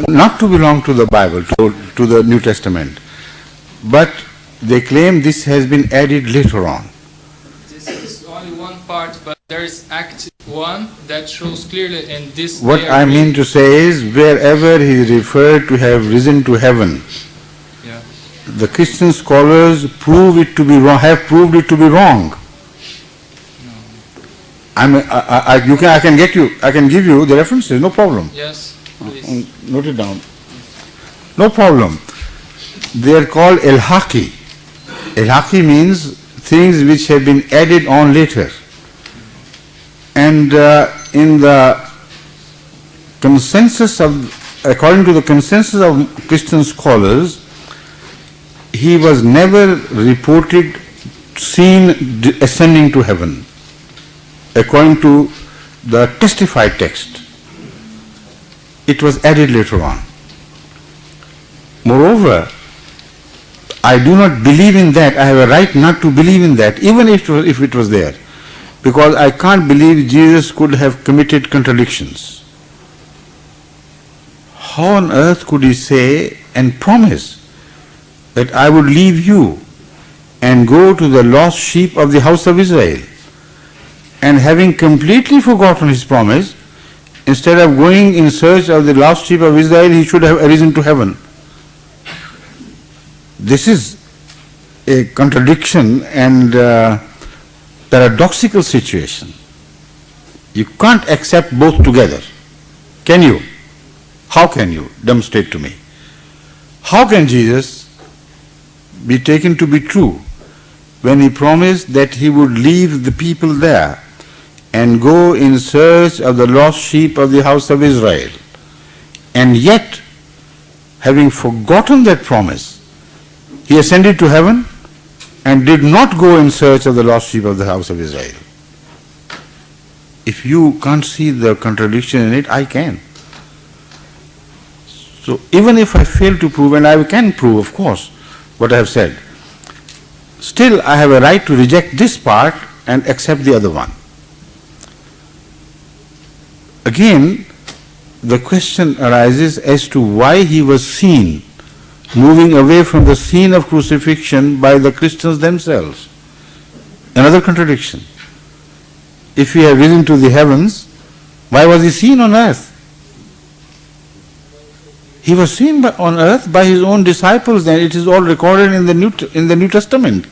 not to belong to the Bible, to the New Testament, but they claim this has been added later on. This is only one part, but there is Act 1 that shows clearly in this. What I mean to say is, wherever he is referred to have risen to heaven, yeah, the Christian scholars prove it to be wrong, have proved it to be wrong. I can give you the references, no problem. Yes, please. Note it down. No problem. They are called El-Haqi. El-Haqi means things which have been added on later. And in the consensus according to the consensus of Christian scholars, he was never reported seen ascending to heaven, according to the testified text. It was added later on. Moreover, I do not believe in that. I have a right not to believe in that, even if it was there, because I can't believe Jesus could have committed contradictions. How on earth could he say and promise that I would leave you and go to the lost sheep of the house of Israel? And having completely forgotten his promise, instead of going in search of the lost sheep of Israel, he should have arisen to heaven. This is a contradiction and paradoxical situation. You can't accept both together. Can you? How can you? Demonstrate to me. How can Jesus be taken to be true when he promised that he would leave the people there and go in search of the lost sheep of the house of Israel, and yet, having forgotten that promise, he ascended to heaven and did not go in search of the lost sheep of the house of Israel? If you can't see the contradiction in it, I can. So even if I fail to prove, and I can prove, of course, what I have said, still I have a right to reject this part and accept the other one. Again, the question arises as to why he was seen moving away from the scene of crucifixion by the Christians themselves. Another contradiction. If he had risen to the heavens, why was he seen on earth? He was seen on earth by his own disciples, and it is all recorded in the New Testament.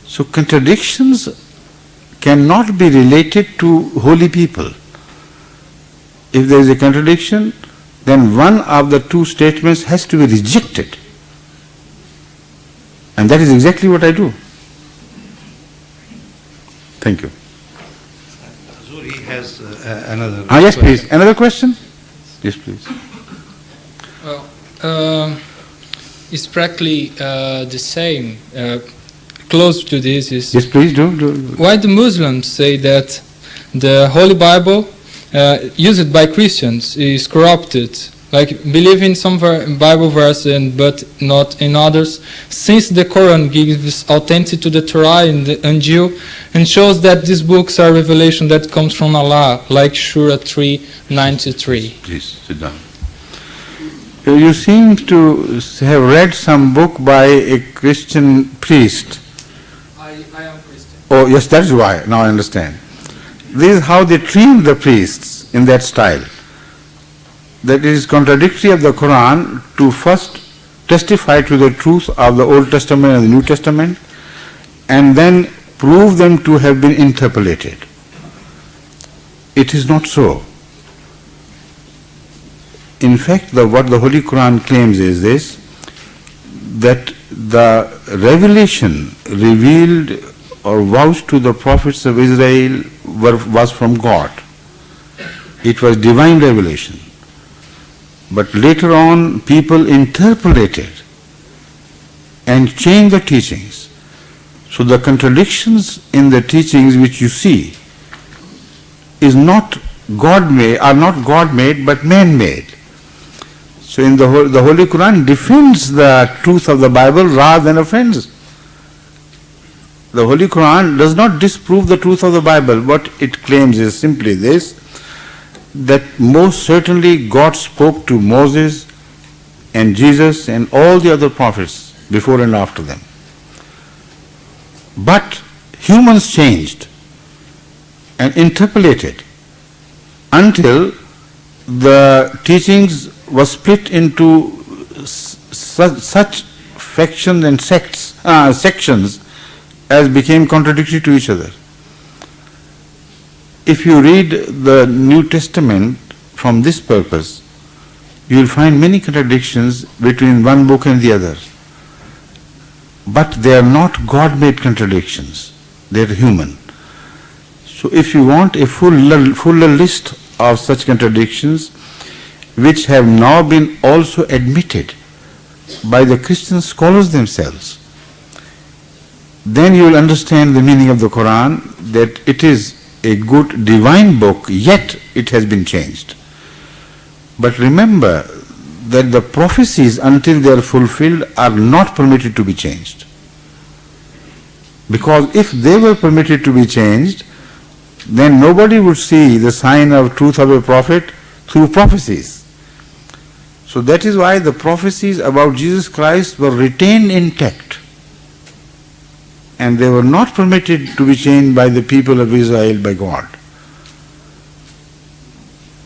So contradictions cannot be related to holy people. If there is a contradiction, then one of the two statements has to be rejected. And that is exactly what I do. Thank you. Zuri has another yes, please. Another question? Yes, please. Well, it's practically the same. Close to this is... Yes, please, do. Why do Muslims say that the Holy Bible used by Christians is corrupted, like believe in some Bible verse but not in others, since the Quran gives authenticity to the Torah and the Injil and shows that these books are revelation that comes from Allah, like Surah 3:93. Please sit down. You seem to have read some book by a Christian priest. I am Christian. Oh yes, that is why. Now I understand. This is how they treat the priests in that style. That it is contradictory of the Quran to first testify to the truth of the Old Testament and the New Testament, and then prove them to have been interpolated. It is not so. In fact, what the Holy Quran claims is this, that the revelation revealed or vouched to the prophets of Israel was from God. It was divine revelation. But later on, people interpolated and changed the teachings. So the contradictions in the teachings which you see are not God-made, but man-made. So in the Holy Quran defends the truth of the Bible rather than offends. The Holy Quran does not disprove the truth of the Bible. What it claims is simply this, that most certainly God spoke to Moses and Jesus and all the other prophets before and after them. But humans changed and interpolated until the teachings were split into such factions and sections as became contradictory to each other. If you read the New Testament from this purpose, you will find many contradictions between one book and the other. But they are not God-made contradictions, they are human. So if you want a fuller list of such contradictions, which have now been also admitted by the Christian scholars themselves, then you will understand the meaning of the Quran, that it is a good divine book, yet it has been changed. But remember that the prophecies, until they are fulfilled, are not permitted to be changed. Because if they were permitted to be changed, then nobody would see the sign of truth of a prophet through prophecies. So that is why the prophecies about Jesus Christ were retained intact, and they were not permitted to be changed by the people of Israel, by God.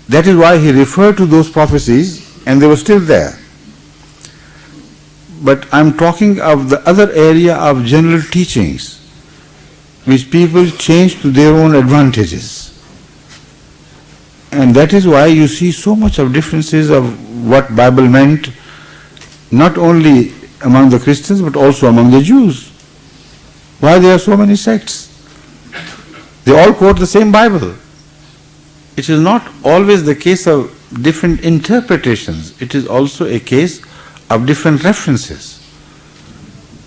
That is why he referred to those prophecies, and they were still there. But I am talking of the other area of general teachings, which people change to their own advantages. And that is why you see so much of differences of what Bible meant, not only among the Christians but also among the Jews. Why there are so many sects? They all quote the same Bible. It is not always the case of different interpretations. It is also a case of different references.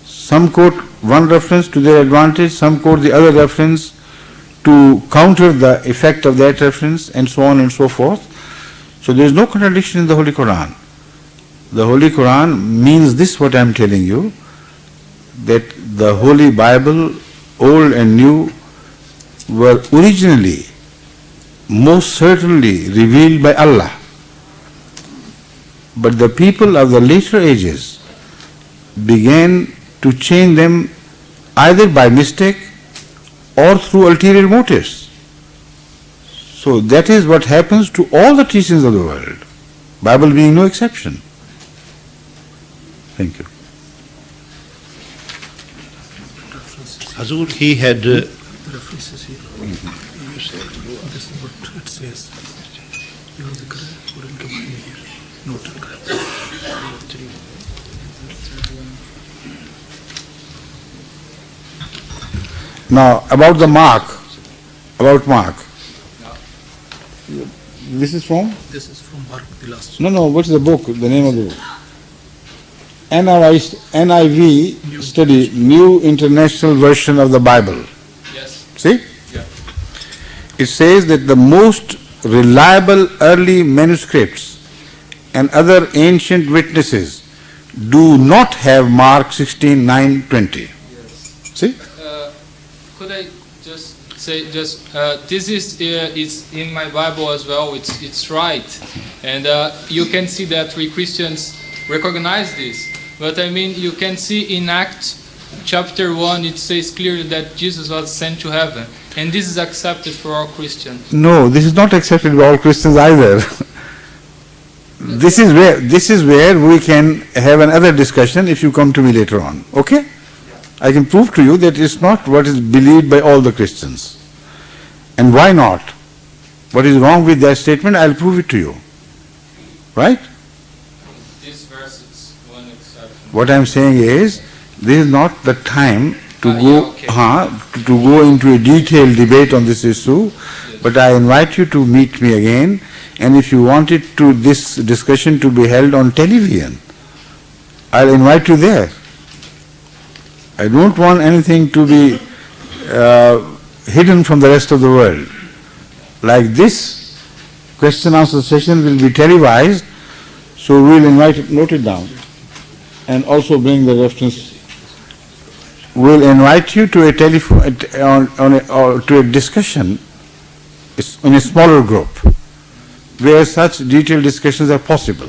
Some quote one reference to their advantage, some quote the other reference to counter the effect of that reference, and so on and so forth. So there is no contradiction in the Holy Quran. The Holy Quran means this, what I am telling you, that the Holy Bible, old and new, were originally, most certainly revealed by Allah. But the people of the later ages began to change them either by mistake or through ulterior motives. So that is what happens to all the teachings of the world, Bible being no exception. Thank you. Hazur, he had... references here. You said this is what it says. You know the Quran command here. Noted. Now about the mark, about mark. This is from? This is from Mark, the last. No, what is the book, the name of the book? NIV study, New International Version of the Bible. Yes. See? Yeah. It says that the most reliable early manuscripts and other ancient witnesses do not have Mark 16:9-20. Yes. See? Could I just say, this is in my Bible as well. It's right, and you can see that we Christians recognize this. But I mean, you can see in Acts chapter 1, it says clearly that Jesus was sent to heaven, and this is accepted for all Christians. No, this is not accepted by all Christians either. This is where we can have another discussion if you come to me later on. Okay? I can prove to you that it's not what is believed by all the Christians. And why not? What is wrong with that statement? I'll prove it to you. Right? This verse is one exception. What I'm saying is, this is not the time to yeah, to go into a detailed debate on this issue, but I invite you to meet me again, and if you want this discussion to be held on television, I'll invite you there. I don't want anything to be hidden from the rest of the world. Like this question answer session will be televised, so we'll note it down, and also bring the reference. We'll invite you to a to a discussion in a smaller group. where such detailed discussions are possible.